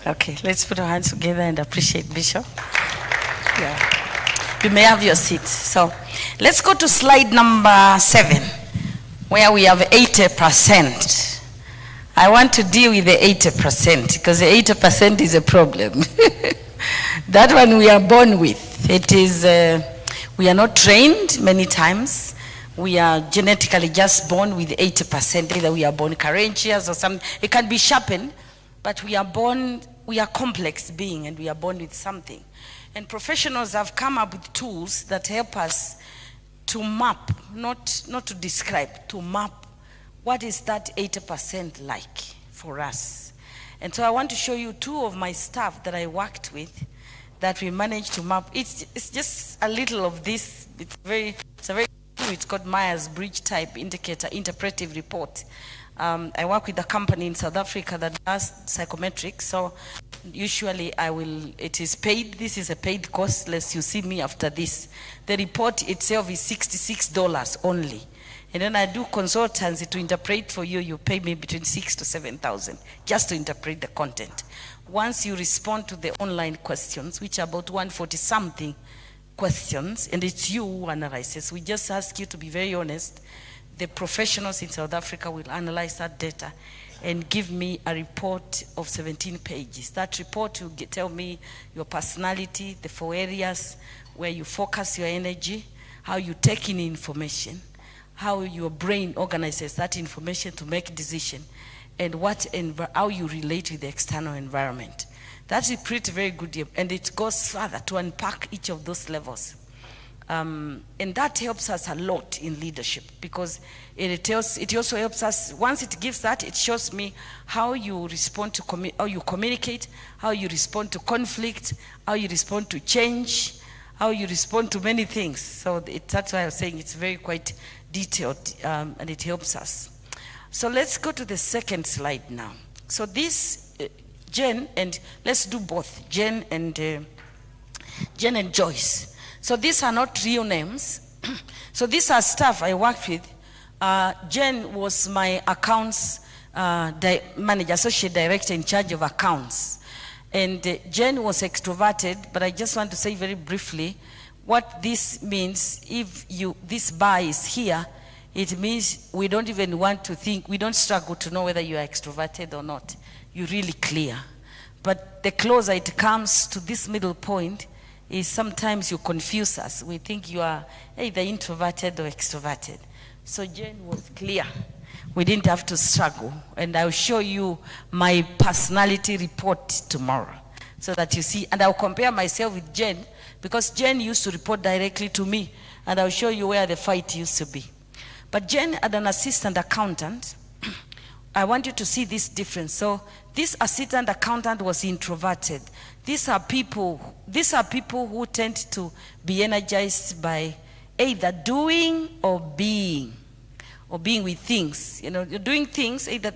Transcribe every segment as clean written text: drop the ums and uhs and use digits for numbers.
Okay, let's put our hands together and appreciate Bishop. Yeah. You may have your seats. So let's go to slide number 7, where we have 80%. I want to deal with the 80% because the 80% is a problem. That one we are born with. It is, we are not trained many times. We are genetically just born with 80%. Either we are born courageous or something. It can be sharpened, but we are born, we are complex being, and we are born with something. And professionals have come up with tools that help us to map, not to describe, to map what is that 80% like for us. And so I want to show you 2 of my staff that I worked with that we managed to map. It's just a little of this. It's called Myers-Briggs type indicator, interpretive report. I work with a company in South Africa that does psychometrics. So usually it is paid. This is a paid course, unless you see me after this. The report itself is $66 only. And then I do consultancy to interpret for you. You pay me between $6,000 to $7,000 just to interpret the content. Once you respond to the online questions, which are about 140-something questions, and it's you who analyzes, we just ask you to be very honest. The professionals in South Africa will analyze that data and give me a report of 17 pages. That report will tell me your personality, the 4 areas where you focus your energy, how you take in information, how your brain organizes that information to make a decision, and how you relate with the external environment. That's a pretty very good, and it goes further to unpack each of those levels. And that helps us a lot in leadership because it also helps us. Once it gives that, it shows me how you respond to how you communicate, how you respond to conflict, how you respond to change, how you respond to many things. So that's why I was saying it's very quite detailed, and it helps us. So let's go to the second slide now. So this, Jen, and let's do both, Jen and Joyce. So these are not real names. So these are staff I worked with. Jen was my accounts manager, associate director in charge of accounts. And Jen was extroverted, but I just want to say very briefly what this means. If this bar is here, it means we don't even want to think, we don't struggle to know whether you are extroverted or not. You're really clear. But the closer it comes to this middle point is sometimes you confuse us. We think you are either introverted or extroverted. So Jen was clear. We didn't have to struggle. And I'll show you my personality report tomorrow so that you see. And I'll compare myself with Jen because Jen used to report directly to me. And I'll show you where the fight used to be. But Jen had an assistant accountant. I want you to see this difference. So this assistant accountant was introverted. These are people who tend to be energized by either doing or being with things. You know, you're doing things, either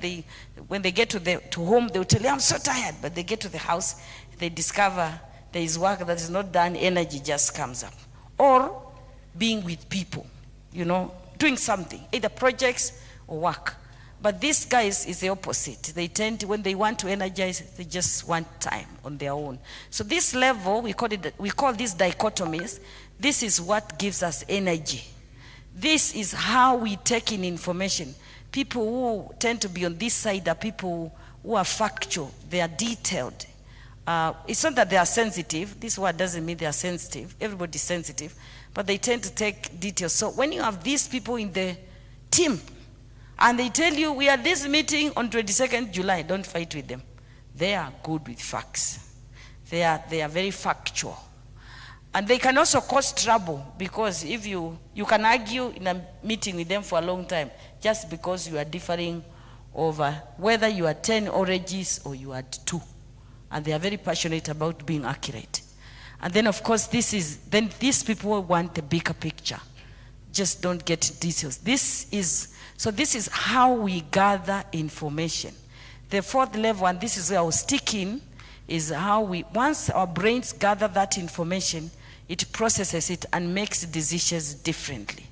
when they get to home, they'll tell you, I'm so tired. But they get to the house, they discover there is work that is not done, energy just comes up. Or being with people, you know, doing something, either projects or work. But these guys is the opposite. They tend to, when they want to energize, they just want time on their own. So this level, we call these dichotomies. This is what gives us energy. This is how we take in information. People who tend to be on this side are people who are factual. They are detailed. It's not that they are sensitive. This word doesn't mean they are sensitive. Everybody's sensitive. But they tend to take details. So when you have these people in the team, and they tell you, we are this meeting on 22nd July, don't fight with them. They are good with facts. They are very factual. And they can also cause trouble because if you can argue in a meeting with them for a long time just because you are differing over whether you are 10 oranges or you are 2. And they are very passionate about being accurate. And then of course these people want the bigger picture. Just don't get details. This is how we gather information. The 4th level, and this is where I was sticking, is how once our brains gather that information, it processes it and makes decisions differently.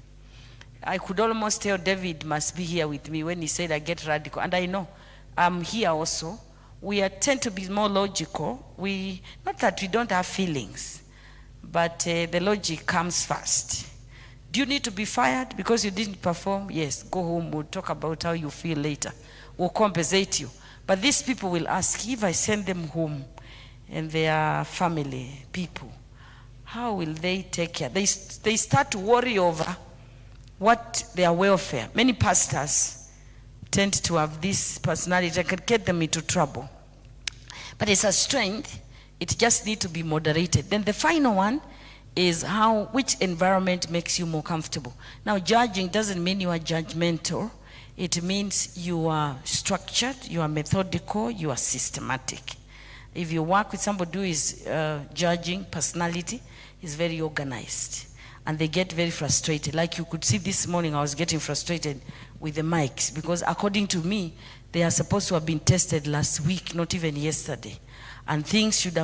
I could almost tell David must be here with me when he said I get radical. And I know I'm here also we tend to be more logical. Not that we don't have feelings, but the logic comes first. Do you need to be fired because you didn't perform? Yes, go home, we'll talk about how you feel later. We'll compensate you. But these people will ask, if I send them home and their family, people, how will they take care? They start to worry over what their welfare. Many pastors tend to have this personality that can get them into trouble. But it's a strength. It just needs to be moderated. Then the final one is which environment makes you more comfortable. Now, judging doesn't mean you are judgmental. It means you are structured, you are methodical, you are systematic. If you work with somebody who is judging personality, is very organized. And they get very frustrated. Like you could see this morning, I was getting frustrated with the mics because according to me, they are supposed to have been tested last week, not even yesterday. And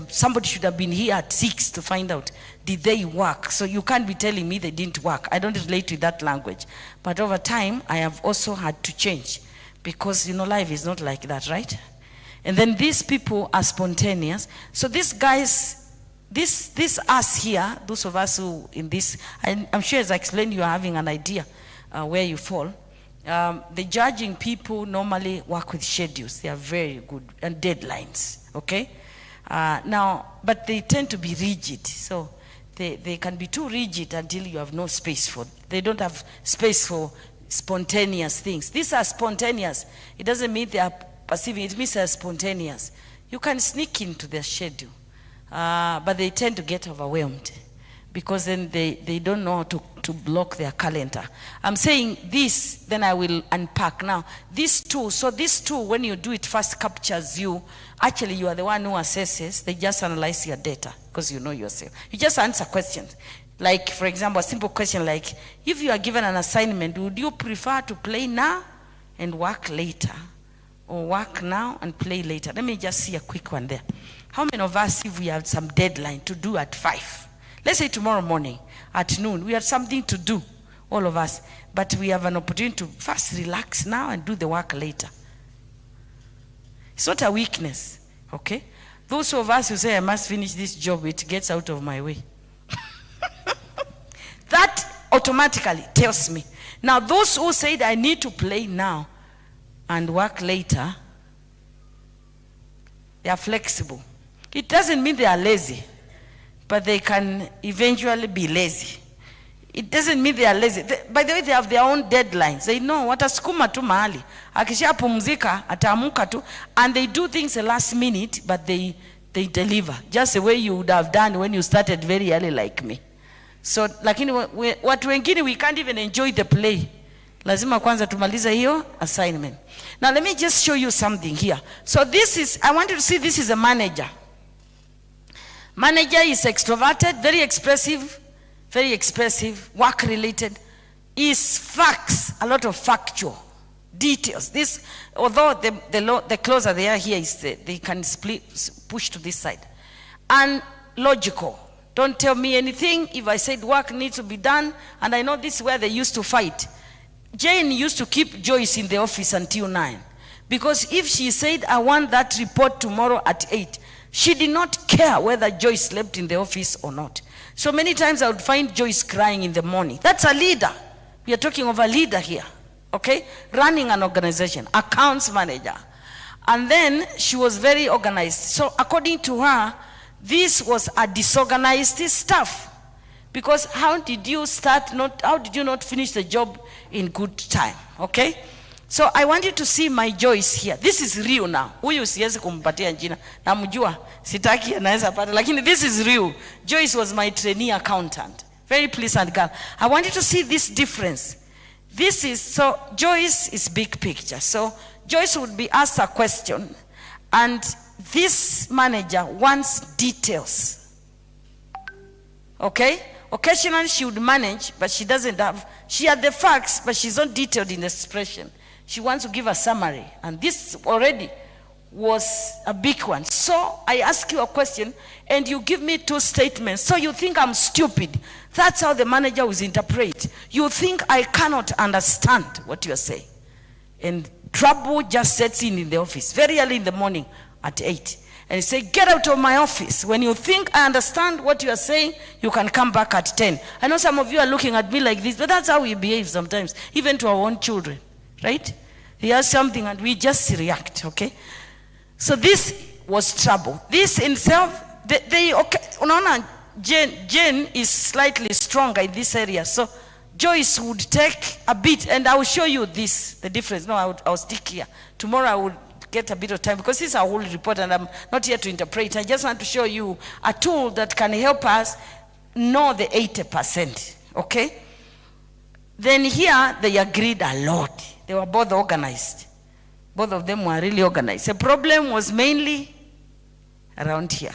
somebody should have been here at 6 to find out, did they work? So you can't be telling me they didn't work. I don't relate with that language. But over time, I have also had to change because, life is not like that, right? And then these people are spontaneous. So these guys, this us here, those of us who in this, I'm sure as I explained, you are having an idea where you fall. The judging people normally work with schedules. They are very good, and deadlines, okay? But they tend to be rigid. So they can be too rigid until you have no space for, they don't have space for spontaneous things. These are spontaneous. It doesn't mean they are perceiving, it means they are spontaneous. You can sneak into their schedule, but they tend to get overwhelmed because then they don't know how to block their calendar. I'm saying this, then I will unpack. Now, these two, when you do it first captures you. Actually, you are the one who assesses. They just analyze your data because you know yourself. You just answer questions. Like, for example, a simple question like, if you are given an assignment, would you prefer to play now and work later? Or work now and play later? Let me just see a quick one there. How many of us, if we have some deadline to do at 5, let's say tomorrow morning at noon, we have something to do, all of us, but we have an opportunity to first relax now and do the work later. It's not a weakness, okay? Those of us who say, I must finish this job, it gets out of my way. That automatically tells me. Now, those who said, I need to play now and work later, they are flexible. It doesn't mean they are lazy, but they can eventually be lazy. It doesn't mean they are lazy. By the way, they have their own deadlines. They know watasukuma tu mahali. Akishapumzika, ataamuka tu, and they do things the last minute, but they deliver. Just the way you would have done when you started very early like me. So, lakini watu wengine, we can't even enjoy the play. Lazima kwanza tumaliza hiyo assignment. Now let me just show you something here. So I want you to see this is a manager. Manager is extroverted, very expressive, work related, is facts, a lot of factual details. This, although the closer they are here, they can push to this side. And logical. Don't tell me anything. If I said work needs to be done, and I know this is where they used to fight. Jane used to keep Joyce in the office until 9. Because if she said, I want that report tomorrow at 8, she did not care whether Joyce slept in the office or not. So many times I would find Joyce crying in the morning. That's a leader. We are talking of a leader here. Okay? Running an organization, accounts manager. And then she was very organized. So according to her, this was a disorganized staff. Because how did you not finish the job in good time? Okay? So I want you to see my Joyce here. This is real now. Huyu siwezi kumpatia jina. Namjua, sitaki anaweza pata. Lakini this is real. Joyce was my trainee accountant. Very pleasant girl. I want you to see this difference. So Joyce is big picture. So Joyce would be asked a question, and this manager wants details. Okay? Occasionally she would manage, but she had the facts, but she's not detailed in the expression. She wants to give a summary, and this already was a big one. So I ask you a question, and you give me 2 statements. So you think I'm stupid. That's how the manager will interpret. You think I cannot understand what you're saying. And trouble just sets in the office. Very early in the morning, at 8. And he said, get out of my office. When you think I understand what you are saying, you can come back at 10. I know some of you are looking at me like this, but that's how we behave sometimes, even to our own children, right? He has something and we just react, okay? So this was trouble. This in itself, Jane is slightly stronger in this area. So Joyce would take a bit, and I will show you this, the difference. No, I'll stick here. Tomorrow I will get a bit of time because this is a whole report and I'm not here to interpret. I just want to show you a tool that can help us know the 80%, okay? Then here they agreed a lot. They were both organized. Both of them were really organized. The problem was mainly around here.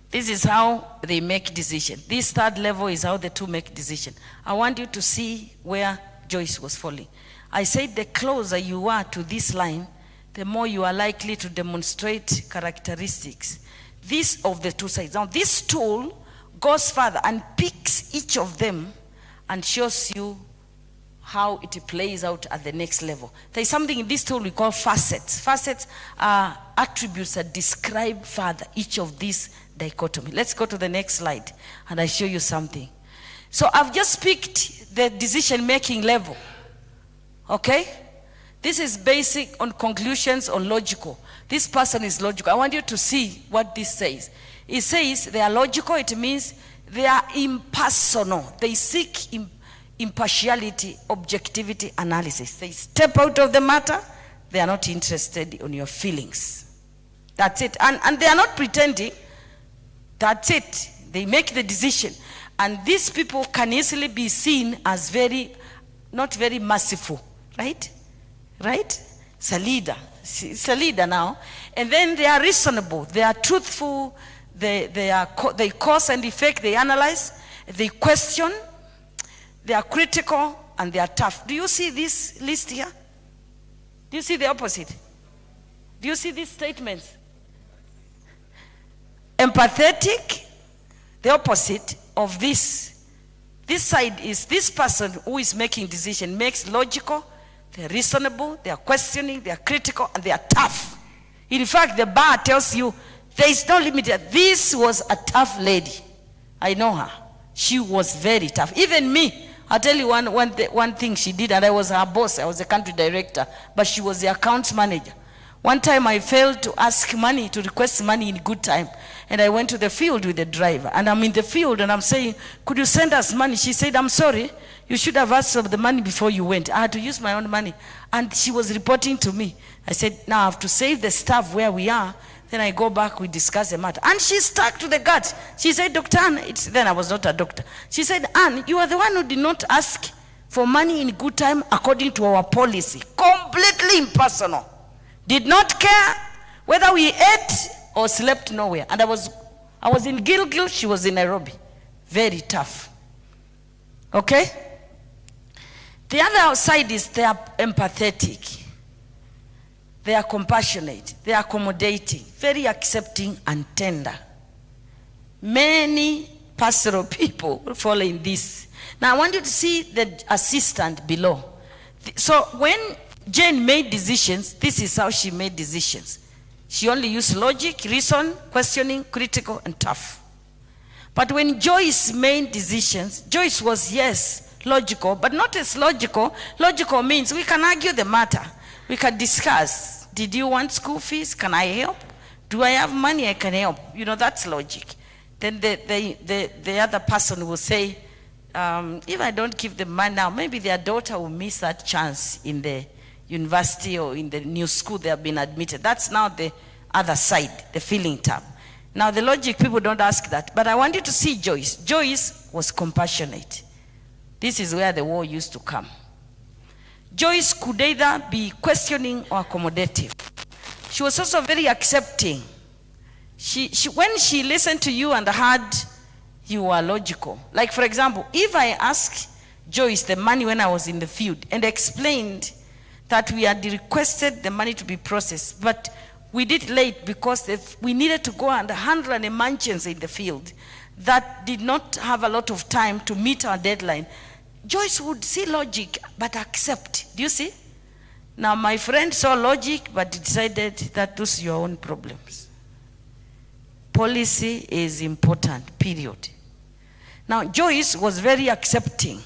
This is how they make decision. This third level is how the two make decision. I want you to see where Joyce was falling. I said the closer you are to this line, the more you are likely to demonstrate characteristics. This of the two sides. Now this tool goes further and picks each of them and shows you how it plays out at the next level. There is something in this tool we call facets. Facets are attributes that describe further each of these dichotomy. Let's go to the next slide and I show you something. So I've just picked the decision-making level. Okay? This is basic on conclusions on logical. This person is logical. I want you to see what this says. It says they are logical. It means they are impersonal. They seek impartiality, objectivity, analysis. They step out of the matter. They are not interested in your feelings. That's it. And they are not pretending. That's it. They make the decision. And these people can easily be seen as not very merciful. Right? Right? It's a leader. It's a leader now. And then they are reasonable. They are truthful. They cause and effect. They analyze. They question. They are critical. And they are tough. Do you see this list here? Do you see the opposite? Do you see these statements? Empathetic, the opposite of this. This side is this person who is making decision, makes logical, they're reasonable, they are questioning, they are critical, and they are tough. In fact, the bar tells you there is no limit. This was a tough lady. I know her. She was very tough. Even me, I'll tell you one thing she did, and I was her boss. I was the country director, but she was the accounts manager. One time I failed to ask money, to request money in good time. And I went to the field with the driver. And I'm in the field and I'm saying, could you send us money? She said, I'm sorry. You should have asked for the money before you went. I had to use my own money. And she was reporting to me. I said, now I have to save the staff where we are. Then I go back, we discuss the matter. And she stuck to the gut. She said, Dr. Ann, then I was not a doctor. She said, Ann, you are the one who did not ask for money in good time according to our policy. Completely impersonal. Did not care whether we ate or slept nowhere. And I was in Gilgil, she was in Nairobi. Very tough. Okay? The other side is they are empathetic. They are compassionate. They are accommodating. Very accepting and tender. Many pastoral people follow in this. Now I want you to see the assistant below. So when Jane made decisions, this is how she made decisions. She only used logic, reason, questioning, critical, and tough. But when Joyce made decisions, Joyce was, yes, logical, but not as logical. Logical means we can argue the matter. We can discuss. Did you want school fees? Can I help? Do I have money? I can help. You know, that's logic. Then the other person will say, if I don't give them money now, maybe their daughter will miss that chance in the university or in the new school they have been admitted. That's now the other side, the feeling tab. Now the logic, people don't ask that. But I want you to see Joyce. Joyce was compassionate. This is where the war used to come. Joyce could either be questioning or accommodative. She was also very accepting. When she listened to you and heard you were logical. Like for example, if I asked Joyce the money when I was in the field and explained that we had requested the money to be processed, but we did late because we needed to go and handle an emergency in the field that did not have a lot of time to meet our deadline, Joyce would see logic but accept. Do you see? Now my friend saw logic, but decided that those are your own problems. Policy is important, period. Now Joyce was very accepting.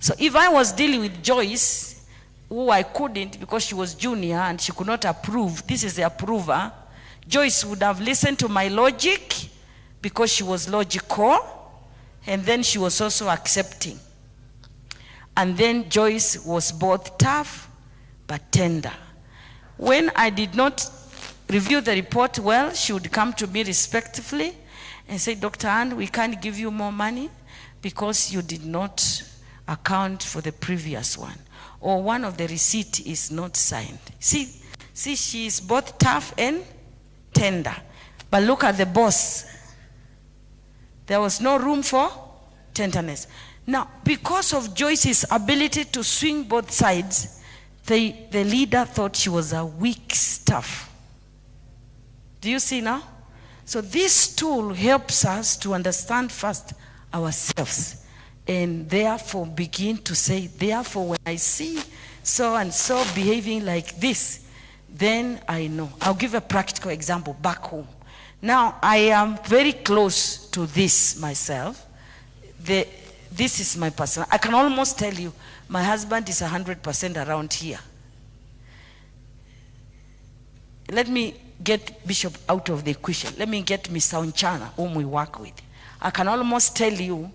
So if I was dealing with Joyce, who I couldn't because she was junior and she could not approve, this is the approver, Joyce would have listened to my logic because she was logical, and then she was also accepting. And then Joyce was both tough but tender. When I did not review the report well, she would come to me respectfully and say, Dr. Ann, we can't give you more money because you did not account for the previous one, or one of the receipt is not signed. See, she is both tough and tender. But look at the boss. There was no room for tenderness. Now, because of Joyce's ability to swing both sides, the leader thought she was a weak staff. Do you see now? So this tool helps us to understand first ourselves, and therefore begin to say, therefore when I see so and so behaving like this, then I know. I'll give a practical example back home. Now, I am very close to this myself. This is my personal. I can almost tell you, my husband is 100% around here. Let me get Bishop out of the equation. Let me get Mr. Onchana, whom we work with. I can almost tell you,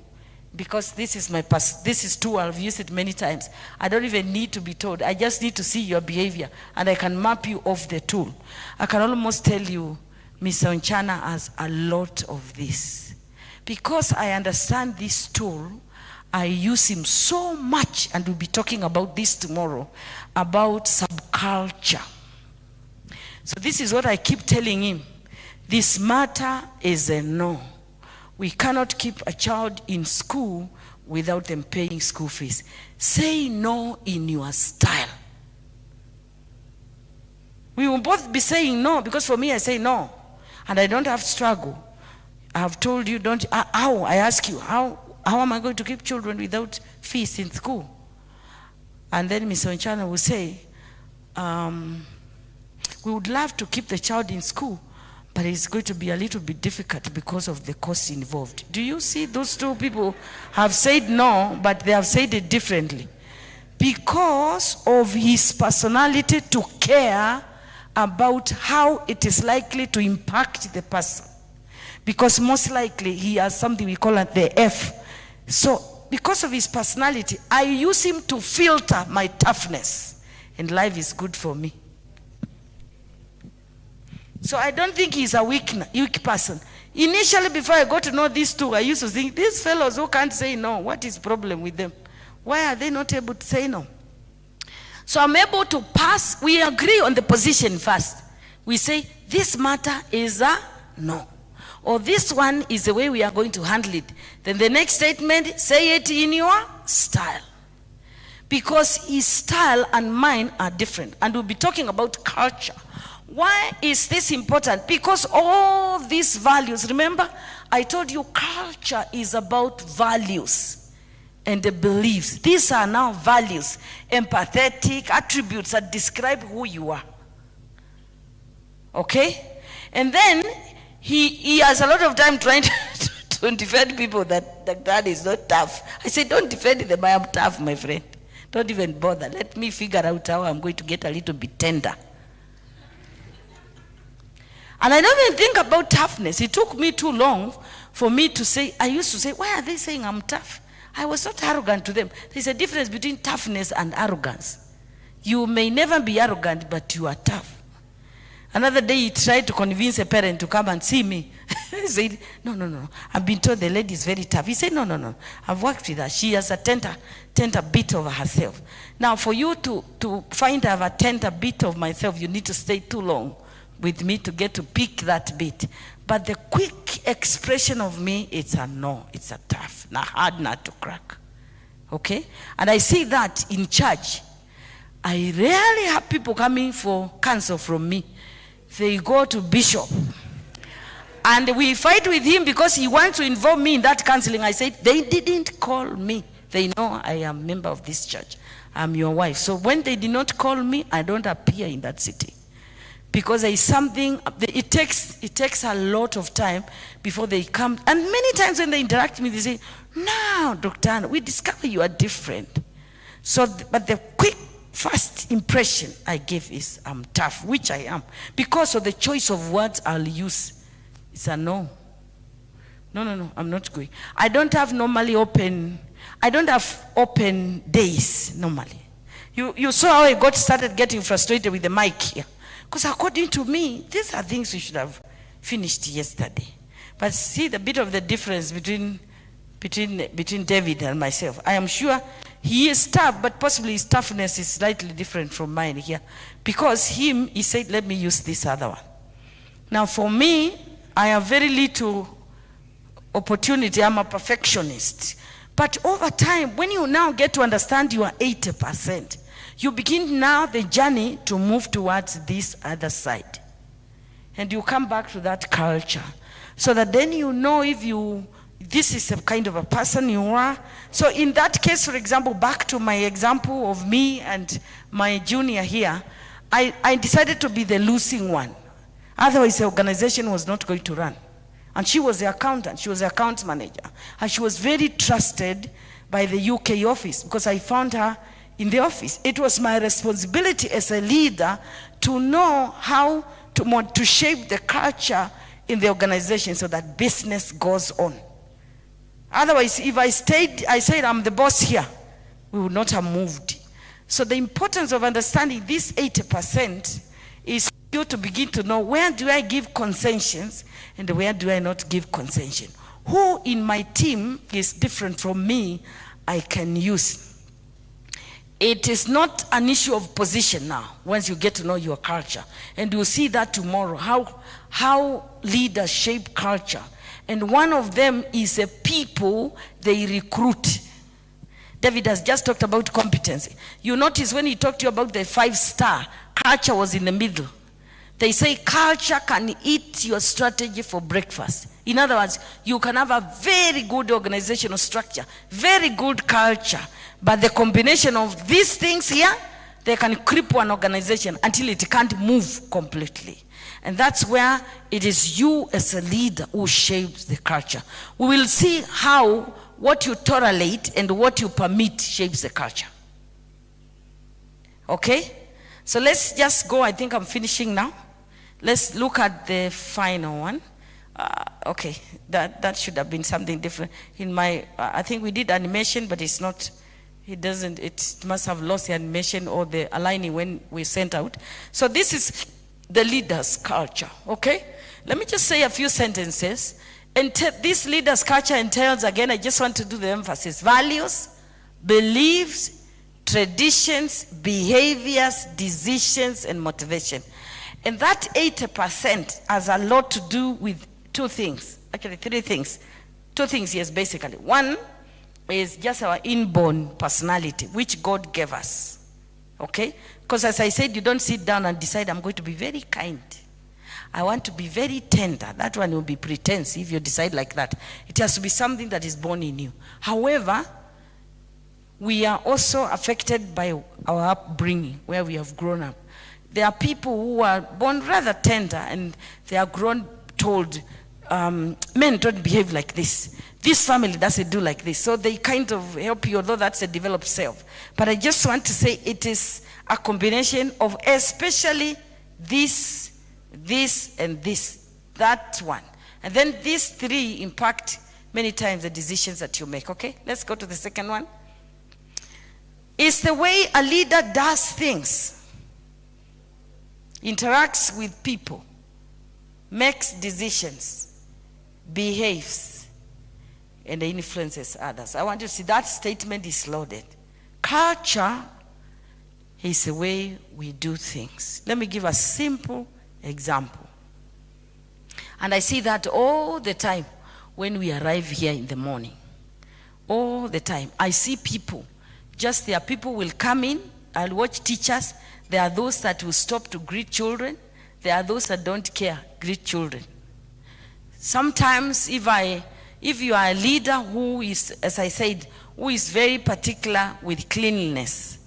because this is my this is tool, I've used it many times. I don't even need to be told. I just need to see your behavior, and I can map you off the tool. I can almost tell you, Mr. Onchana has a lot of this. Because I understand this tool, I use him so much, and we'll be talking about this tomorrow, about subculture. So this is what I keep telling him. This matter is a no. We cannot keep a child in school without them paying school fees. Say no in your style. We will both be saying no, because for me I say no. And I don't have struggle. I have told you, don't, how, I ask you, how am I going to keep children without fees in school? And then Ms. Onchana will say, we would love to keep the child in school, but it's going to be a little bit difficult because of the costs involved. Do you see those two people have said no, but they have said it differently? Because of his personality to care about how it is likely to impact the person. Because most likely he has something we call the F. So because of his personality, I use him to filter my toughness, and life is good for me. So I don't think he's a weak person. Initially, before I got to know these two, I used to think, these fellows who can't say no, what is the problem with them? Why are they not able to say no? So I'm able to pass. We agree on the position first. We say, this matter is a no. Or this one is the way we are going to handle it. Then the next statement, say it in your style. Because his style and mine are different. And we'll be talking about culture. Why is this important? Because all these values, remember, I told you culture is about values and the beliefs. These are now values, empathetic attributes that describe who you are. Okay? And then he has a lot of time trying to defend people that is not tough. I said, don't defend them, I am tough, my friend. Don't even bother. Let me figure out how I'm going to get a little bit tender. And I don't even think about toughness. It took me too long for me to say, I used to say, why are they saying I'm tough? I was not arrogant to them. There's a difference between toughness and arrogance. You may never be arrogant, but you are tough. Another day he tried to convince a parent to come and see me. He said, no. I've been told the lady is very tough. He said, no. I've worked with her. She has a tender bit of herself. Now for you to find I have a tender bit of myself, you need to stay too long with me to get to pick that bit. But the quick expression of me, it's a no, it's a tough, a hard nut to crack. Okay? And I see that in church. I rarely have people coming for counsel from me. They go to Bishop. And we fight with him because he wants to involve me in that counseling. I said, they didn't call me They know I am a member of this church. I'm your wife. So when they did not call me, I don't appear in that city. Because there is something, it takes a lot of time before they come. And many times when they interact with me, they say, "No, Dr. Anna, we discover you are different." So, but the quick, first impression I give is I'm tough, which I am. Because of the choice of words I'll use. It's a no. No, I'm not going. I don't have open days normally. You saw how I started getting frustrated with the mic here. Because according to me, these are things we should have finished yesterday. But see the bit of the difference between David and myself. I am sure he is tough, but possibly his toughness is slightly different from mine here. Because he said, let me use this other one. Now for me, I have very little opportunity. I'm a perfectionist. But over time, when you now get to understand you are 80%, you begin now the journey to move towards this other side. And you come back to that culture. So that then you know if this is a kind of a person you are. So in that case, for example, back to my example of me and my junior here, I decided to be the losing one. Otherwise, the organization was not going to run. And she was the accountant. She was the accounts manager. And she was very trusted by the UK office because I found her in the office. It was my responsibility as a leader to know how to shape the culture in the organization so that business goes on. Otherwise, if I said I'm the boss here, we would not have moved. So the importance of understanding this 80% is you to begin to know where do I give concessions and where do I not give concession. Who in my team is different from me, I can use. It is not an issue of position now, once you get to know your culture. And you'll see that tomorrow, how leaders shape culture. And one of them is a people they recruit. David has just talked about competency. You notice when he talked to you about the 5-star, culture was in the middle. They say culture can eat your strategy for breakfast. In other words, you can have a very good organizational structure, very good culture, but the combination of these things here, they can cripple an organization until it can't move completely. And that's where it is you as a leader who shapes the culture. We will see how what you tolerate and what you permit shapes the culture. Okay? So let's just go. I think I'm finishing now. Let's look at the final one. Okay, that should have been something different. In my, I think we did animation, but it's not, it must have lost the animation or the aligning when we sent out. So this is the leader's culture, okay? Let me just say a few sentences. And this leader's culture entails, again, I just want to do the emphasis, values, beliefs, traditions, behaviors, decisions, and motivation. And that 80% has a lot to do with two things, actually 3 things. 2 things, yes, basically. One is just our inborn personality, which God gave us, okay? Because as I said, you don't sit down and decide, I'm going to be very kind. I want to be very tender. That one will be pretense if you decide like that. It has to be something that is born in you. However, we are also affected by our upbringing, where we have grown up. There are people who are born rather tender and they are grown told, men don't behave like this. This family doesn't do like this. So they kind of help you, although that's a developed self. But I just want to say it is a combination of especially this, and this, that one. And then these 3 impact many times the decisions that you make, okay? Let's go to the second one. It's the way a leader does things, interacts with people, makes decisions, behaves, and influences others. I want you to see that statement is loaded. Culture is the way we do things. Let me give a simple example. And I see that all the time when we arrive here in the morning. All the time. I see people. Just there are people will come in. I'll watch teachers. There are those that will stop to greet children. There are those that don't care, greet children. Sometimes if if you are a leader who is, as I said, who is very particular with cleanliness,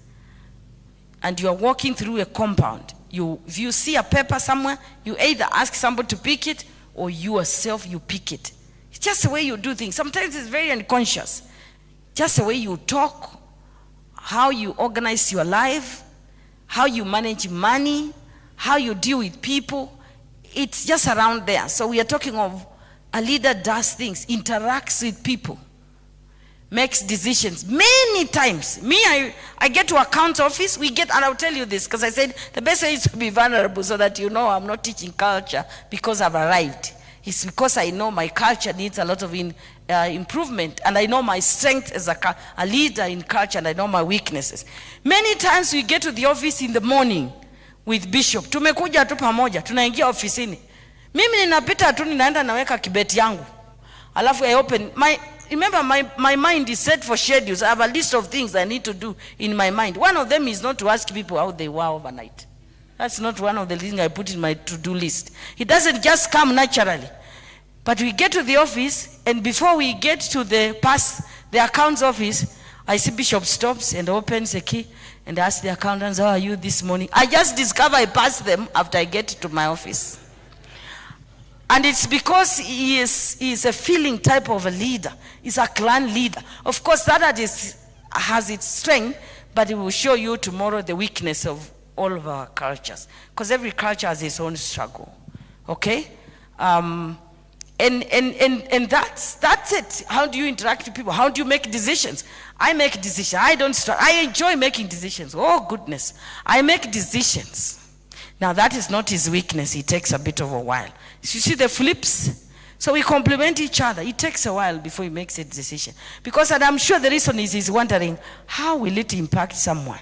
and you are walking through a compound, if you see a paper somewhere, you either ask somebody to pick it or you yourself, you pick it. It's just the way you do things. Sometimes it's very unconscious. Just the way you talk, how you organize your life, how you manage money, how you deal with people. It's just around there. So we are talking of a leader does things, interacts with people, makes decisions many times. Me, I get to account office, and I'll tell you this, because I said the best way is to be vulnerable so that you know I'm not teaching culture because I've arrived. It's because I know my culture needs a lot of improvement, and I know my strength as a leader in culture, and I know my weaknesses. Many times we get to the office in the morning with Bishop. Tumekuja tu pamoja, tunaingia ofisini. Mimi ninapita tu ninaenda naweka kibeti yangu. Alafu I open remember my mind is set for schedules. I have a list of things I need to do in my mind. One of them is not to ask people how they were overnight. That's not one of the things I put in my to-do list. It doesn't just come naturally. But we get to the office, and before we get to the accounts office, I see Bishop stops and opens the key and asks the accountants, how are you this morning? I just discover I passed them after I get to my office. And it's because he is a feeling type of a leader. He's a clan leader. Of course, that has its strength, but it will show you tomorrow the weakness of all of our cultures. Because every culture has its own struggle. Okay? And that's it. How do you interact with people? How do you make decisions? I make decisions. I enjoy making decisions. Oh, goodness. I make decisions. Now, that is not his weakness. It takes a bit of a while. You see the flips? So we complement each other. It takes a while before he makes a decision. Because, and I'm sure the reason is he's wondering, how will it impact someone?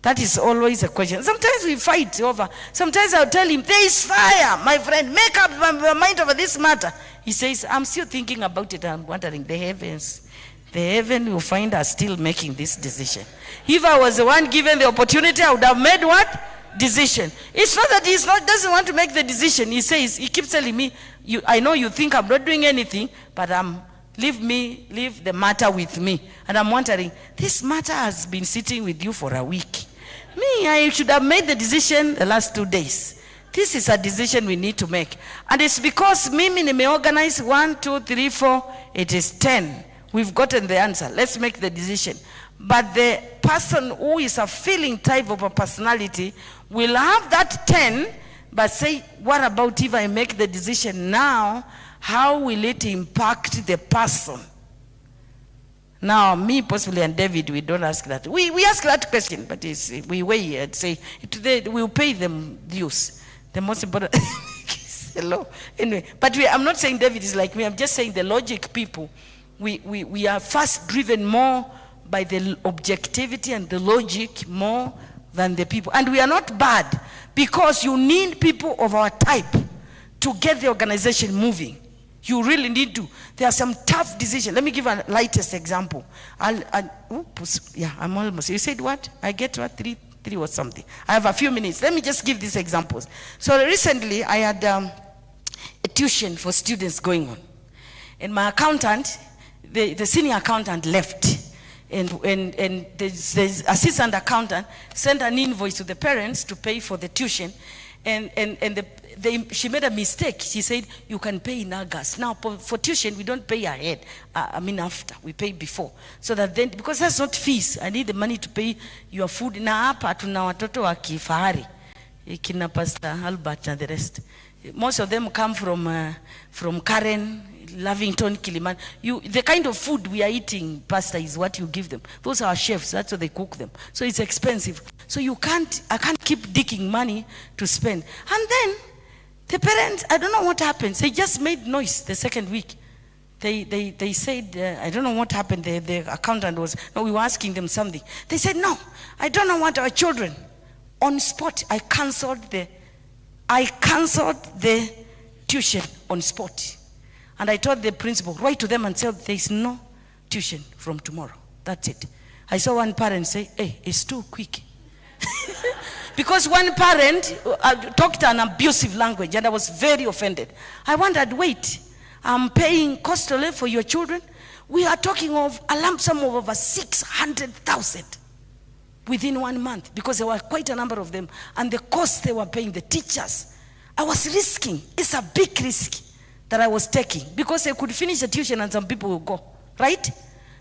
That is always a question. Sometimes we fight over. Sometimes I'll tell him, there is fire, my friend. Make up your mind over this matter. He says, I'm still thinking about it. I'm wondering, the heavens will find us still making this decision. If I was the one given the opportunity, I would have made what? Decision. It's not that he doesn't want to make the decision. He says, he keeps telling me, I know you think I'm not doing anything, but leave the matter with me. And I'm wondering, this matter has been sitting with you for a week. Me, I should have made the decision the last 2 days. This is a decision we need to make. And it's because Mimi may organize 1, 2, 3, 4, it is 10. We've gotten the answer. Let's make the decision. But the person who is a feeling type of a personality will have that 10, but say, what about if I make the decision now? How will it impact the person? Now, me possibly and David, we don't ask that. We ask that question, but we weigh and say, today we'll pay them dues. The most important is the law. Anyway, but I'm not saying David is like me. I'm just saying the logic people, we are first driven more by the objectivity and the logic more than the people. And we are not bad, because you need people of our type to get the organization moving. You really need to. There are some tough decisions. Let me give a lightest example. I'm almost. You said what? I get what? Three or something. I have a few minutes. Let me just give these examples. So recently I had a tuition for students going on. And my accountant, the senior accountant left. And the assistant accountant sent an invoice to the parents to pay for the tuition. And she made a mistake. She said, you can pay in August. Now, for tuition, we don't pay ahead. After. We pay before. So that then, because that's not fees. I need the money to pay your food. Na hapa tuna watoto wa kifahari. Kina Pastor Albert and the rest. Most of them come from Karen, Lavington, Kiliman. The kind of food we are eating, Pastor, is what you give them. Those are chefs. That's what they cook them. So it's expensive. So I can't keep digging money to spend. And then the parents, I don't know what happened. They just made noise the second week. They said, I don't know what happened. The accountant we were asking them something. They said, no, I don't know what our children. On spot, I canceled the tuition on spot. And I told the principal, write to them and say, there is no tuition from tomorrow. That's it. I saw one parent say, hey, it's too quick. Because one parent talked an abusive language, and I was very offended. I wondered, wait, I'm paying costly for your children. We are talking of a lump sum of over 600,000 within 1 month, because there were quite a number of them, and the cost they were paying, the teachers. I was risking. It's a big risk that I was taking, because I could finish the tuition and some people will go, right?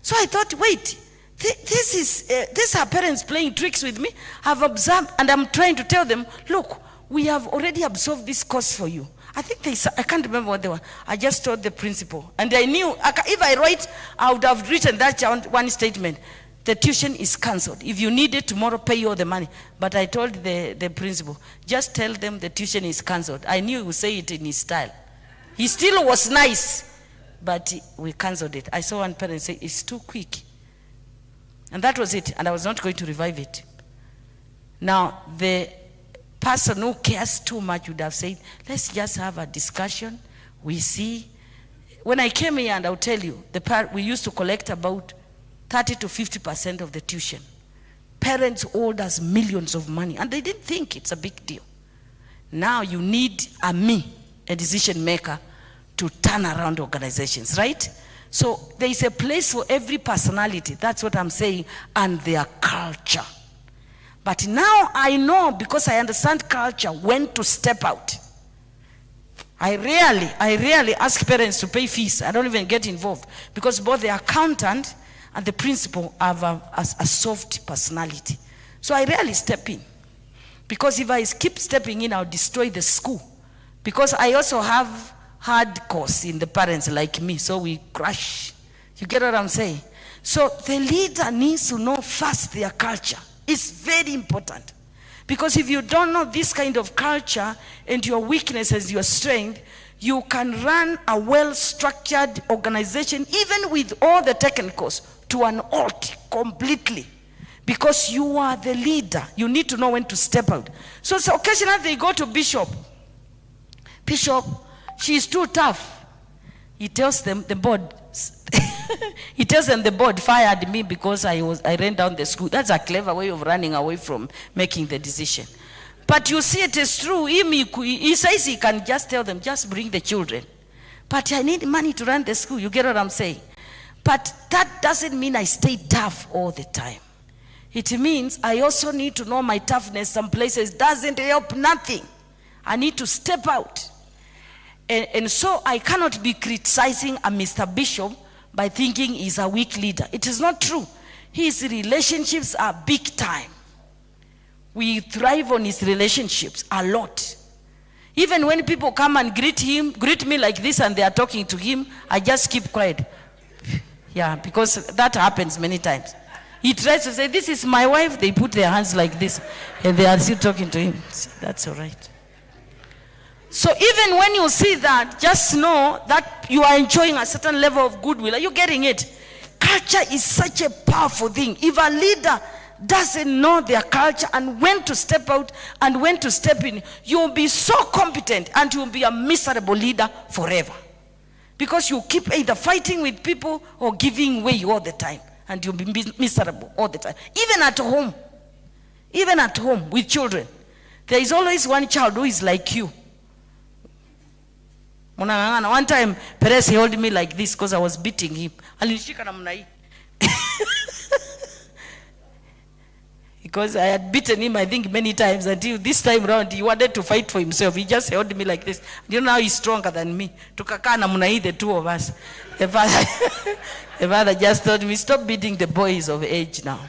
So I thought, wait, these are parents playing tricks with me. I've observed, and I'm trying to tell them, look, we have already absorbed this cost for you. I think I can't remember what they were. I just told the principal. And I knew, if I write, I would have written that one statement. The tuition is cancelled. If you need it tomorrow, pay you all the money. But I told the principal, just tell them the tuition is cancelled. I knew he would say it in his style. He still was nice, but we cancelled it. I saw one parent say, it's too quick. And that was it. And I was not going to revive it. Now, the person who cares too much would have said, let's just have a discussion. We see. When I came here, and I'll tell you, we used to collect about 30 to 50% of the tuition. Parents owed us millions of money, and they didn't think it's a big deal. Now you need a decision maker, to turn around organizations, right? So there is a place for every personality, that's what I'm saying, and their culture. But now I know, because I understand culture, when to step out. I rarely ask parents to pay fees. I don't even get involved, because both the accountant and the principal have a soft personality. So I rarely step in, because if I keep stepping in, I'll destroy the school. Because I also have hardcore in the parents like me, so we crash. You get what I'm saying? So the leader needs to know first their culture. It's very important. Because if you don't know this kind of culture and your weaknesses, your strength, you can run a well-structured organization, even with all the technicals, to an halt completely. Because you are the leader. You need to know when to step out. So occasionally they go to Bishop. Bishop, she's too tough. He tells them, the board, he tells them the board fired me because I ran down the school. That's a clever way of running away from making the decision. But you see, it is true. He says he can just tell them, just bring the children. But I need money to run the school. You get what I'm saying? But that doesn't mean I stay tough all the time. It means I also need to know my toughness. Some places doesn't help nothing. I need to step out. And so I cannot be criticizing a Mr. Bishop by thinking he's a weak leader. It is not true. His relationships are big time. We thrive on his relationships a lot. Even when people come and greet me like this, and they are talking to him, I just keep quiet. Yeah, because that happens many times. He tries to say, this is my wife. They put their hands like this, and they are still talking to him. That's all right. So even when you see that, just know that you are enjoying a certain level of goodwill. Are you getting it? Culture is such a powerful thing. If a leader doesn't know their culture and when to step out and when to step in, you'll be so competent and you'll be a miserable leader forever. Because you keep either fighting with people or giving way all the time. And you'll be miserable all the time. Even at home with children, there is always one child who is like you. One time, Perez held me like this because I was beating him. Because I had beaten him, I think, many times, until this time round, he wanted to fight for himself. He just held me like this. You know how he's stronger than me. The two of us. The father just told me, stop beating the boys of age now.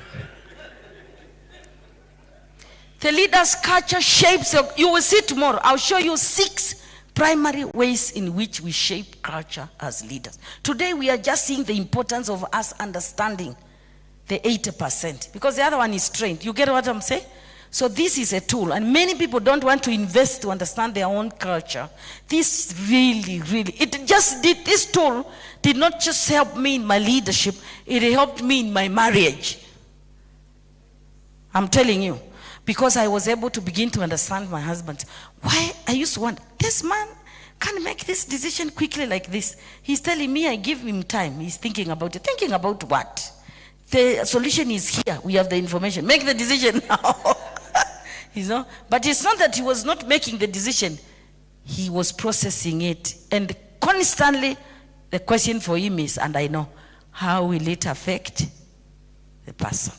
The leader's culture shapes, you will see tomorrow. I'll show you 6 primary ways in which we shape culture as leaders. Today we are just seeing the importance of us understanding the 80%, because the other one is trained. You get what I'm saying? So this is a tool, and many people don't want to invest to understand their own culture. This really, this tool did not just help me in my leadership, it helped me in my marriage. I'm telling you. Because I was able to begin to understand my husband. Why? I used to wonder, this man can't make this decision quickly like this. He's telling me I give him time. He's thinking about it. Thinking about what? The solution is here. We have the information. Make the decision now. You know? But it's not that he was not making the decision. He was processing it. And constantly the question for him is, and I know, how will it affect the person?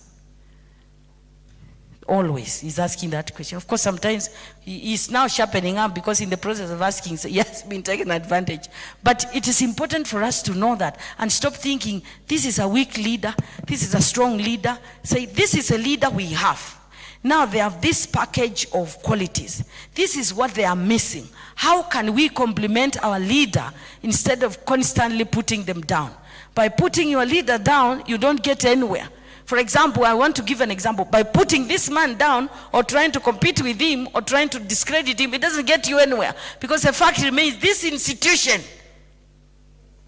Always, he's asking that question. Of course, sometimes he's now sharpening up because in the process of asking, so he has been taken advantage. But it is important for us to know that and stop thinking, this is a weak leader, this is a strong leader. Say, this is a leader we have. Now they have this package of qualities. This is what they are missing. How can we complement our leader instead of constantly putting them down? By putting your leader down, you don't get anywhere. For example, I want to give an example. By putting this man down or trying to compete with him or trying to discredit him, it doesn't get you anywhere. Because the fact remains, this institution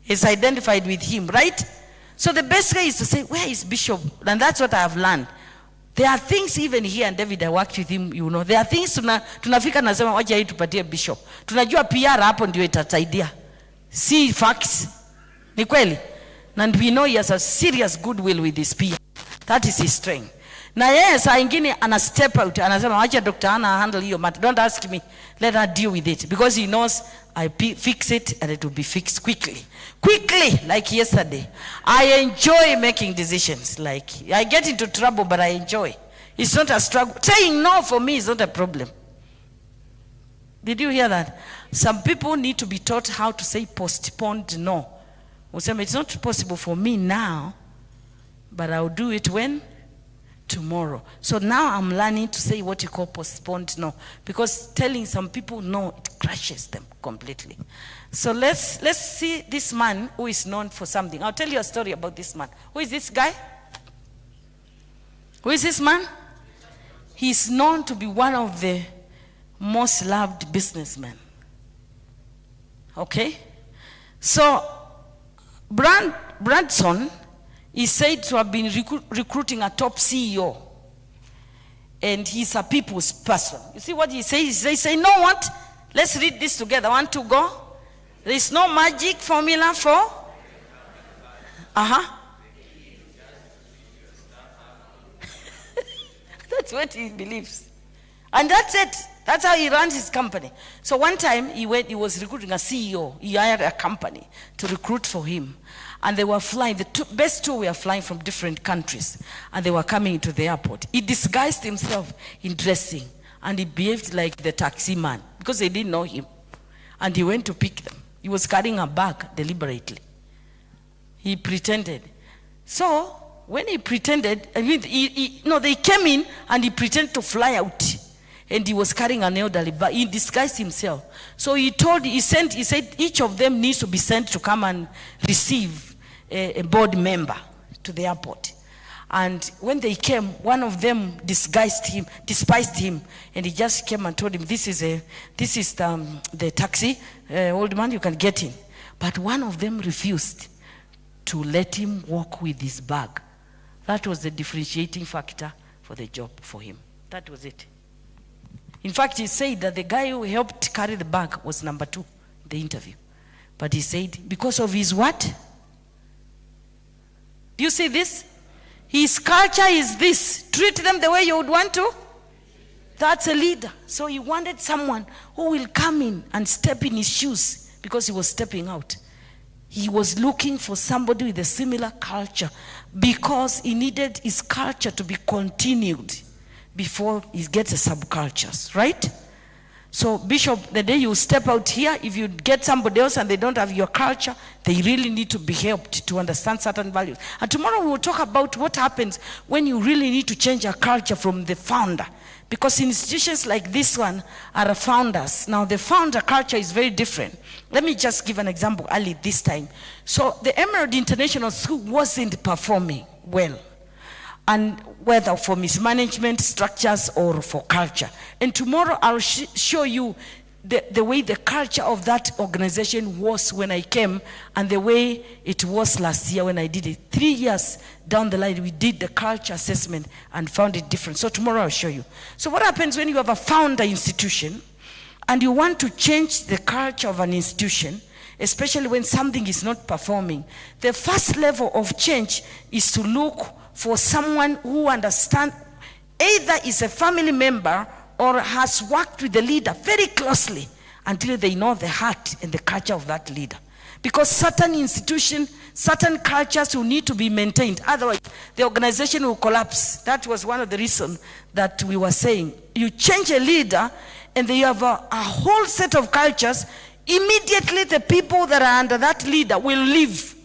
is identified with him, right? So the best way is to say, where is Bishop? And that's what I have learned. There are things even here, and David, I worked with him, you know. There are things tunafika nasema wacha hii tupatie Bishop. Tunajua PR hapo ndio itasaidia. See facts. Ni kweli? And we know he has a serious goodwill with his PR. That is his strength. Na yeye saa ingine ana step out, anasema wacha Dr. Anna handle hiyo matter. Don't ask me, let her deal with it. Because he knows I fix it and it will be fixed quickly. Quickly, like yesterday. I enjoy making decisions. Like, I get into trouble, but I enjoy. It's not a struggle. Saying no for me is not a problem. Did you hear that? Some people need to be taught how to say postponed no. It's not possible for me now, but I'll do it when? Tomorrow. So now I'm learning to say what you call postponed no. Because telling some people no, it crushes them completely. So let's see this man who is known for something. I'll tell you a story about this man. Who is this guy? Who is this man? He's known to be one of the most loved businessmen. Okay? So Branson is said to have been recruiting a top CEO. And he's a people's person. You see what he says? They say, no, what? Let's read this together. 1, 2, go. There is no magic formula for? That's what he believes. And that's it. That's how he runs his company. So one time he was recruiting a CEO. He hired a company to recruit for him. And they were flying, the best two were flying from different countries. And they were coming to the airport. He disguised himself in dressing. And he behaved like the taxi man. Because they didn't know him. And he went to pick them. He was carrying a bag deliberately. He pretended. So, when he pretended, they came in and he pretended to fly out. And he was carrying an elderly bag. He disguised himself. So he said each of them needs to be sent to come and receive a board member to the airport. And when they came, one of them despised him, and he just came and told him, this is the taxi, old man, you can get in. But one of them refused to let him walk with his bag. That was the differentiating factor for the job for him. That was it. In fact, he said that the guy who helped carry the bag was number 2 in the interview. But he said, because of his what? Do you see this? His culture is this. Treat them the way you would want to. That's a leader. So he wanted someone who will come in and step in his shoes because he was stepping out. He was looking for somebody with a similar culture because he needed his culture to be continued before he gets the subcultures, right? So Bishop, the day you step out here, if you get somebody else and they don't have your culture, they really need to be helped to understand certain values. And tomorrow we will talk about what happens when you really need to change a culture from the founder. Because institutions like this one are founders. Now the founder culture is very different. Let me just give an example early this time. So the Emerald International School wasn't performing well. And whether for mismanagement, structures, or for culture. And tomorrow I'll show you the way the culture of that organization was when I came and the way it was last year when I did it. 3 years down the line, we did the culture assessment and found it different. So tomorrow I'll show you. So what happens when you have a founder institution and you want to change the culture of an institution, especially when something is not performing? The first level of change is to look for someone who understands, either is a family member or has worked with the leader very closely until they know the heart and the culture of that leader. because certain institutions, certain cultures will need to be maintained. Otherwise, the organization will collapse. That was one of the reasons that we were saying. You change a leader, and then you have a whole set of cultures. Immediately, the people that are under that leader will leave,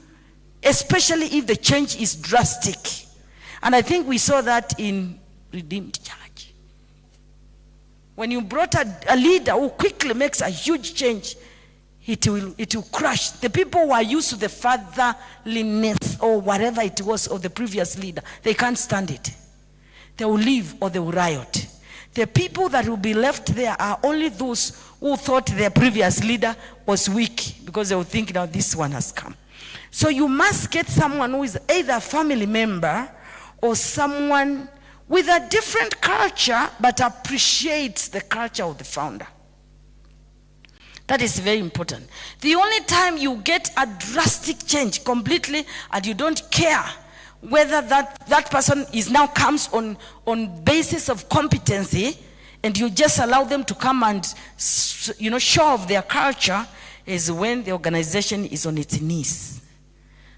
especially if the change is drastic. And I think we saw that in Redeemed Church. When you brought a leader who quickly makes a huge change, it will crush. The people who are used to the fatherliness or whatever it was of the previous leader, they can't stand it. They will leave or they will riot. The people that will be left there are only those who thought their previous leader was weak, because they will think, now this one has come. So you must get someone who is either a family member or someone with a different culture but appreciates the culture of the founder. That is very important. The only time you get a drastic change completely and you don't care whether that person is now comes on basis of competency, and you just allow them to come and show off their culture, is when the organization is on its knees.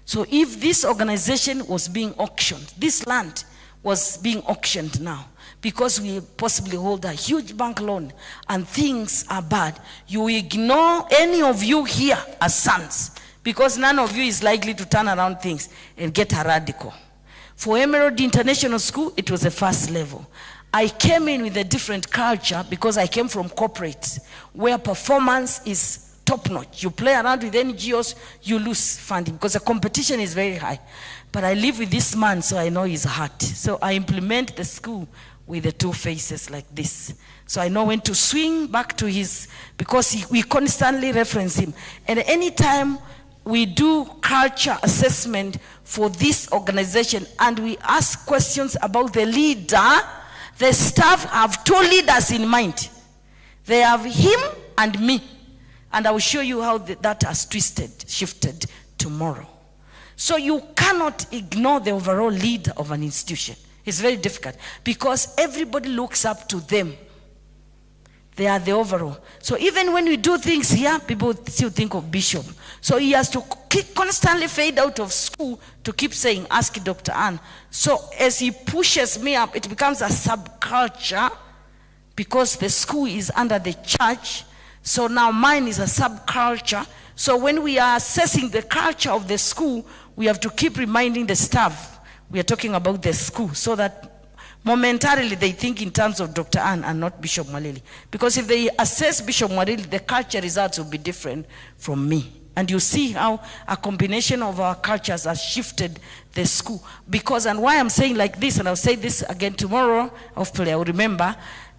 So if this organization was being auctioned, this land was being auctioned now, because we possibly hold a huge bank loan and things are bad, you ignore any of you here as sons, because none of you is likely to turn around things and get a radical. For Emerald International School, it was the first level. I came in with a different culture because I came from corporate, where performance is top-notch. You play around with NGOs, you lose funding because the competition is very high. But I live with this man, so I know his heart. So I implement the school with the two faces like this. So I know when to swing back to his, because we constantly reference him. And anytime we do culture assessment for this organization and we ask questions about the leader, the staff have two leaders in mind. They have him and me. And I will show you how that has shifted tomorrow. So you cannot ignore the overall leader of an institution. It's very difficult because everybody looks up to them. They are the overall. So even when we do things here, people still think of Bishop. So he has to constantly fade out of school to keep saying, ask Dr. Ann. So as he pushes me up, it becomes a subculture because the school is under the church. So now mine is a subculture. So when we are assessing the culture of the school, we have to keep reminding the staff we are talking about the school, so that momentarily they think in terms of Dr. Ann and not Bishop Mwalili. Because if they assess Bishop Mwalili, the culture results will be different from me. And you see how a combination of our cultures has shifted the school. Because, and why I'm saying like this, and I'll say this again tomorrow, hopefully I will remember,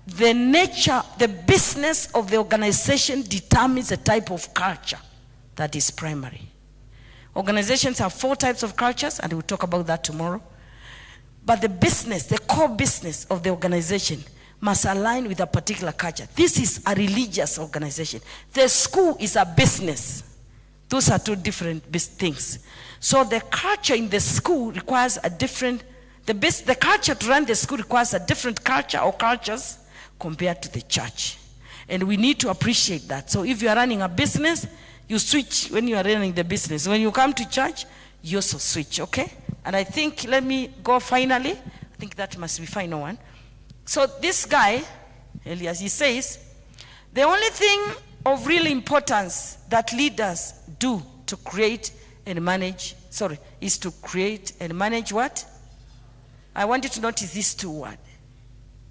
the nature, the business of the organization determines the type of culture that is primary. Organizations have 4 types of cultures, and we'll talk about that tomorrow. But the business, the core business of the organization must align with a particular culture. This is a religious organization. The school is a business. Those are 2 different things. So the culture in the school requires a different, the culture to run the school requires a different culture or cultures compared to the church. And we need to appreciate that. So if you are running a business, you switch when you are running the business. When you come to church, you also switch, okay? And I think, let me go finally. I think that must be final one. So this guy, Elias, he says, the only thing of real importance that leaders do to create and manage, is to create and manage what? I want you to notice these 2 words.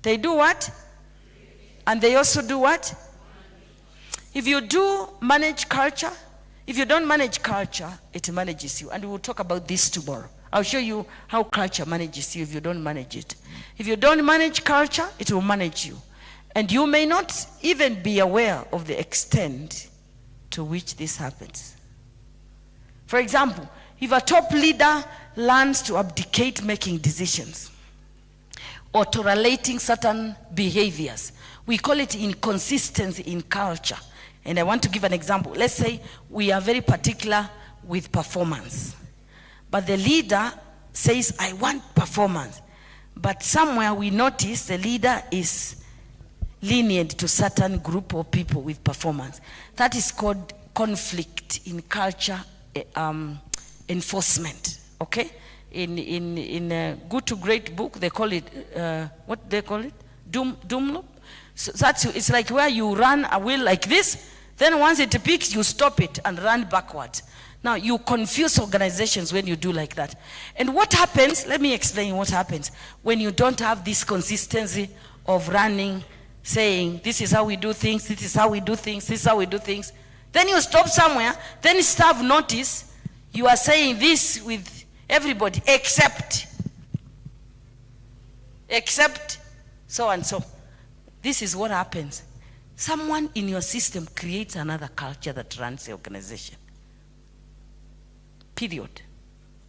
They do what? And they also do what? If you do manage culture, if you don't manage culture, it manages you. And we will talk about this tomorrow. I'll show you how culture manages you if you don't manage it. If you don't manage culture, it will manage you. And you may not even be aware of the extent to which this happens. For example, if a top leader learns to abdicate making decisions or tolerating certain behaviors, we call it inconsistency in culture. And I want to give an example. Let's say we are very particular with performance. But the leader says, I want performance. But somewhere we notice the leader is lenient to certain group of people with performance. That is called conflict in culture enforcement. Okay, in a Good to Great book they call it what they call it, doom loop. So it's like where you run a wheel like this, then once it peaks you stop it and run backwards. Now you confuse organizations when you do like that. And what happens, let me explain what happens when you don't have this consistency of running, saying this is how we do things, this is how we do things, this is how we do things. Then you stop somewhere, then staff notice you are saying this with everybody except so and so. This is what happens. Someone in your system creates another culture that runs the organization. Period.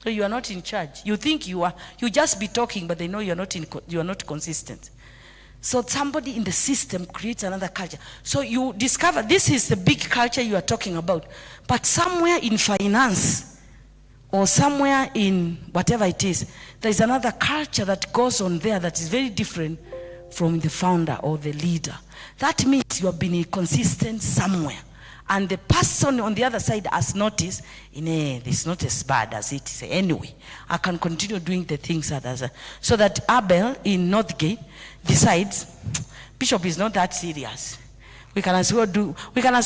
So you are not in charge. You think you are. You just be talking, but they know you are not consistent. So somebody in the system creates another culture. So you discover this is the big culture you are talking about. But somewhere in finance or somewhere in whatever it is, there is another culture that goes on there that is very different from the founder or the leader. That means you have been inconsistent somewhere. And the person on the other side has noticed, it's not as bad as it is. Anyway, I can continue doing the things that are. So that Abel in Northgate decides, Bishop is not that serious. We can as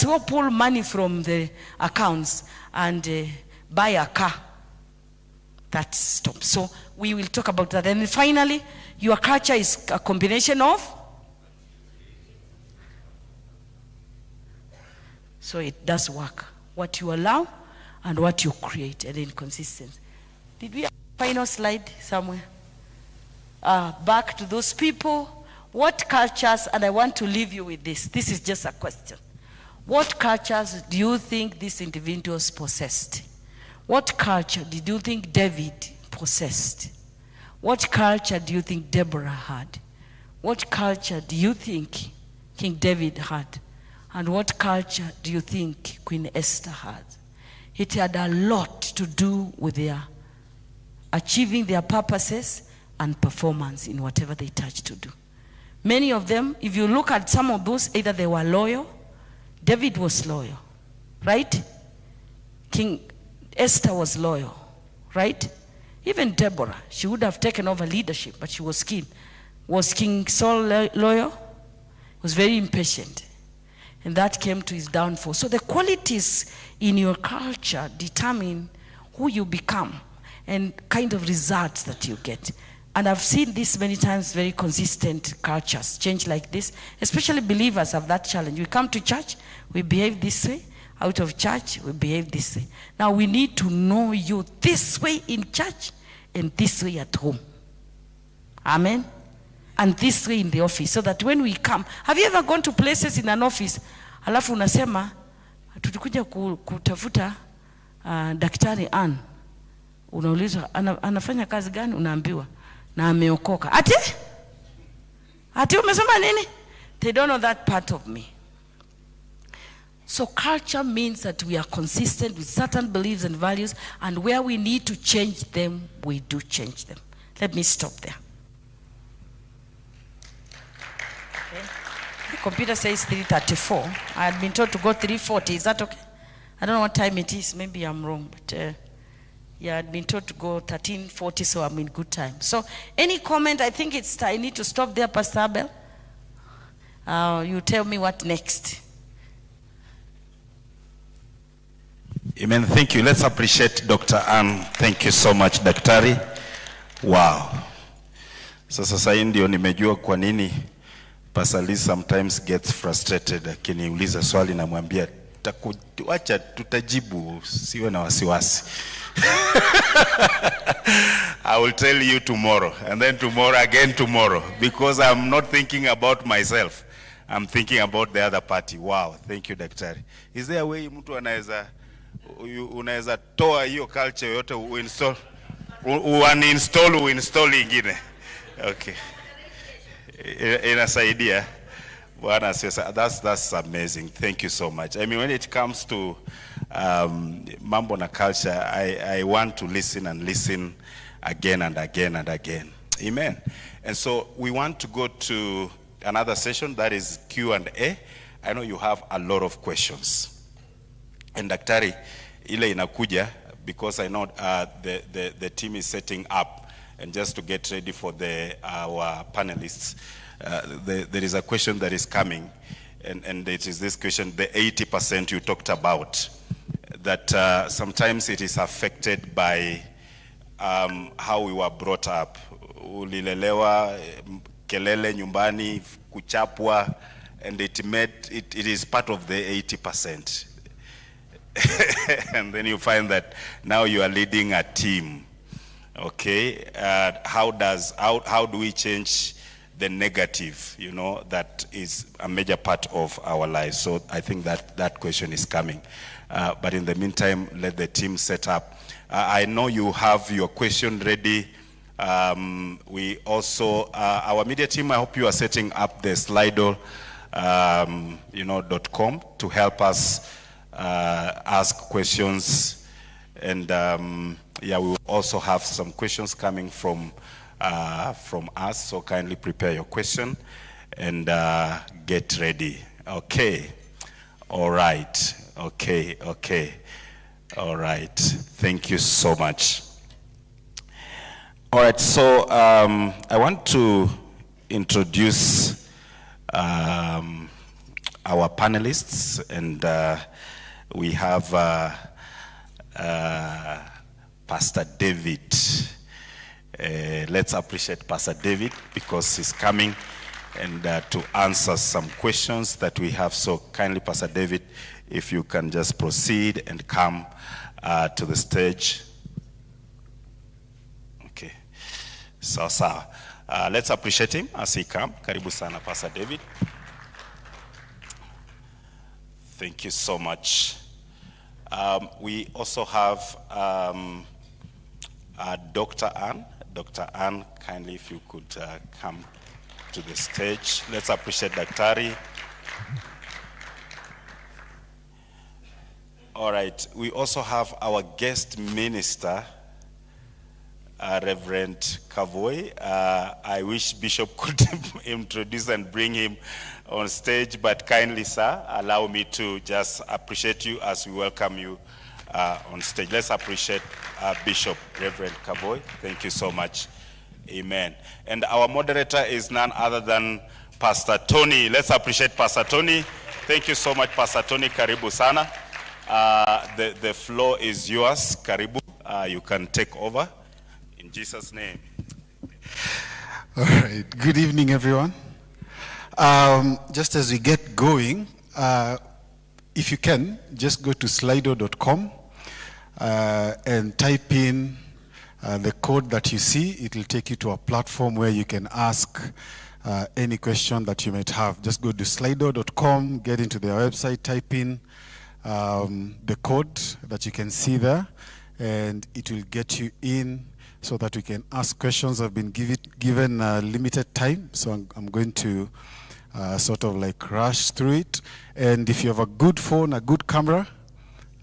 well pull money from the accounts and buy a car. That stops. So we will talk about that. And finally, your culture is a combination of. So it does work. What you allow and what you create, and inconsistency. Did we have a final slide somewhere? Back to those people. What cultures, and I want to leave you with this. This is just a question. What cultures do you think these individuals possessed? What culture did you think David possessed? What culture do you think Deborah had? What culture do you think King David had? And what culture do you think Queen Esther had? It had a lot to do with their achieving their purposes and performance in whatever they touched to do. Many of them, if you look at some of those, either they were loyal. David was loyal, right? King Esther was loyal, right? Even Deborah, she would have taken over leadership, but she was keen. Was King Saul loyal? Was very impatient. And that came to his downfall. So the qualities in your culture determine who you become and kind of results that you get. And I've seen this many times, very consistent cultures change like this. Especially believers have that challenge. We come to church, we behave this way. Out of church, we behave this way. Now we need to know you this way in church and this way at home. Amen? And this way in the office, so that when we come, have you ever gone to places in an office, alafu unasema, tulikuja kutafuta Daktari Ann, unaulizwa, anafanya kazi gani? Unaambiwa, na ameokoka. Ati umesema nini? They don't know that part of me. So culture means that we are consistent with certain beliefs and values, and where we need to change them, we do change them. Let me stop there. The computer says 3:34. I had been told to go 3:40. Is that okay? I don't know what time it is. Maybe I'm wrong. But yeah, I had been told to go 13:40, so I'm in good time. So any comment? I think I need to stop there, Pastor Abel. You tell me what next. Amen. Thank you. Let's appreciate Dr. Ann. Thank you so much, Daktari. Wow. Sasa ndio nimejua kwa nini Pastor Lee sometimes gets frustrated akiniuliza swali na mwambia acha tutajibu, siwe na wasiwasi. I will tell you tomorrow, and then tomorrow again tomorrow, because I'm not thinking about myself. I'm thinking about the other party. Wow, thank you, Daktari. Is there a way mtu unaweza toa hiyo culture yote uninstall ingine? Okay. Inasaidia. Bwana asifiwe. That's amazing. Thank you so much. I mean, when it comes to mambo na culture, I want to listen and listen again and again and again. Amen. And so we want to go to another session that is Q&A. I know you have a lot of questions. And daktari, ile inakuja, because I know the team is setting up, and just to get ready for our panelists, there is a question that is coming, and it is this question, the 80% you talked about, that sometimes it is affected by how we were brought up. Ulilelewa, kelele nyumbani, kuchapwa, and it is part of the 80%. And then you find that now you are leading a team. Okay, how do we change the negative, that is a major part of our lives? So I think that question is coming. But in the meantime, let the team set up. I know you have your question ready. We also, our media team, I hope you are setting up the Slido, .com to help us ask questions. And yeah, we will also have some questions coming from us, so kindly prepare your question and get ready. Okay, all right, okay, all right, thank you so much. All right, so I want to introduce our panelists, and we have Pastor David. Let's appreciate Pastor David because he's coming and to answer some questions that we have. So kindly, Pastor David, if you can just proceed and come to the stage. Okay. So, let's appreciate him as he comes. Karibu sana, Pastor David. Thank you so much. We also have Dr. Ann. Dr. Ann, kindly if you could come to the stage. Let's appreciate Daktari. All right, we also have our guest minister, Reverend Kavoy. I wish Bishop could introduce and bring him on stage, but kindly, sir, allow me to just appreciate you as we welcome you on stage. Let's appreciate Bishop Reverend Kavoy. Thank you so much. Amen. And our moderator is none other than Pastor Tony. Let's appreciate Pastor Tony. Thank you so much, Pastor Tony. Karibu sana. The floor is yours. Karibu. You can take over. In Jesus' name. All right. Good evening, everyone. Just as we get going, if you can, just go to slido.com and type in the code that you see. It will take you to a platform where you can ask any question that you might have. Just go to slido.com, get into their website, type in the code that you can see there, and it will get you in so that we can ask questions. I've been given limited time, so I'm going to sort of like rush through it. And if you have a good phone, a good camera,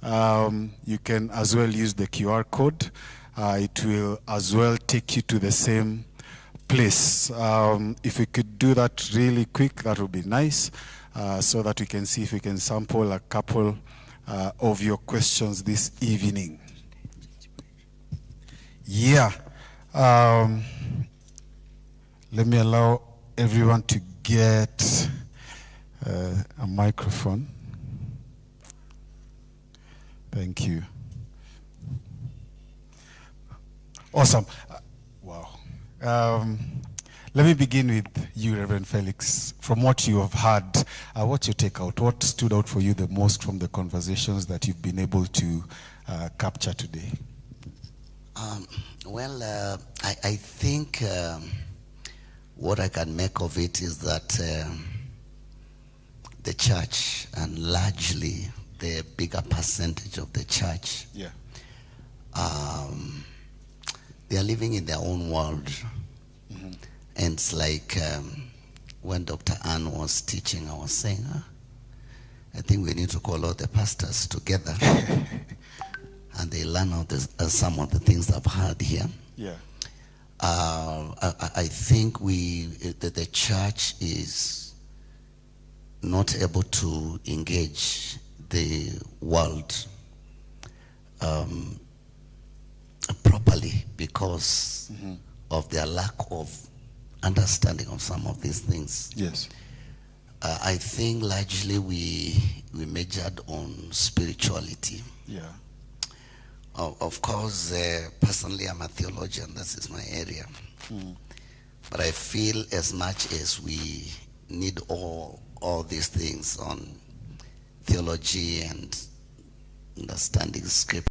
you can as well use the QR code. It will as well take you to the same place. If we could do that really quick, that would be nice, so that we can see if we can sample a couple of your questions this evening. Yeah. Let me allow everyone to get a microphone. Thank you. Awesome. Wow. Let me begin with you, Reverend Felix. From what you have heard, what's your takeout? What stood out for you the most from the conversations that you've been able to capture today? Well, I think what I can make of it is that the church, and largely the bigger percentage of the church, Yeah. They are living in their own world. Mm-hmm. And it's like when Dr. Ann was teaching, I was saying, I think we need to call all the pastors together and they learn some of the things I've heard here. Yeah. I think the church is not able to engage the world properly because of their lack of understanding of some of these things. Yes. I think largely we majored on spirituality. Yeah. Of course, personally, I'm a theologian. This is my area. But I feel as much as we need all these things on theology and understanding scripture,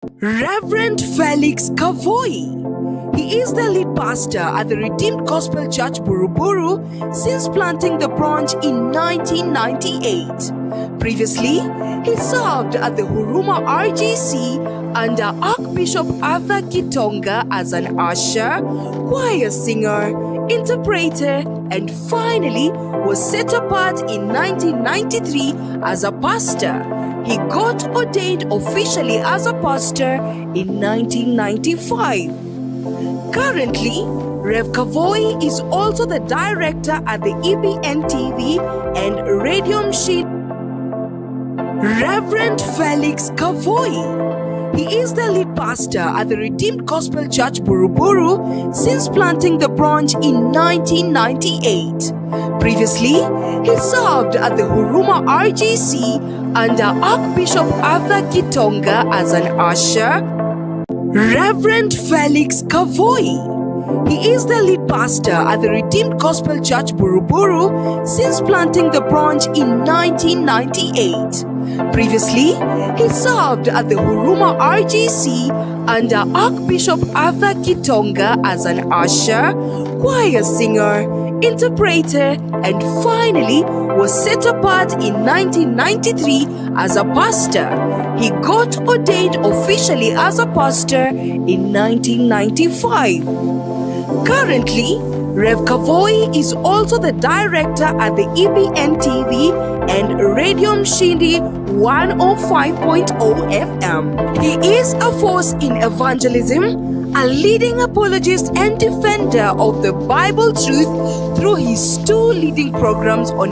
Reverend Felix Kavoi. He is the lead pastor at the Redeemed Gospel Church Buruburu since planting the branch in 1998. Previously, he served at the Huruma RGC under Archbishop Arthur Kitonga as an usher, choir singer, interpreter, and finally was set apart in 1993 as a pastor. He got ordained officially as a pastor in 1995. Currently, Rev Kavoi is also the director at the EBN TV and Radio Machine. Reverend Felix Kavoi. He is the lead pastor at the Redeemed Gospel Church Buruburu since planting the branch in 1998. Previously, he served at the Huruma RGC under Archbishop Arthur Kitonga as an usher. Reverend Felix Kavoi. He is the lead pastor at the Redeemed Gospel Church Buruburu since planting the branch in 1998. Previously, he served at the Huruma RGC under Archbishop Arthur Kitonga as an usher, choir singer, interpreter, and finally was set apart in 1993 as a pastor. He got ordained officially as a pastor in 1995. Currently, Rev Kavoi is also the director at the EBN TV and Radio Mshindi 105.0 FM. He is a force in evangelism, a leading apologist and defender of the Bible truth through his 2 leading programs on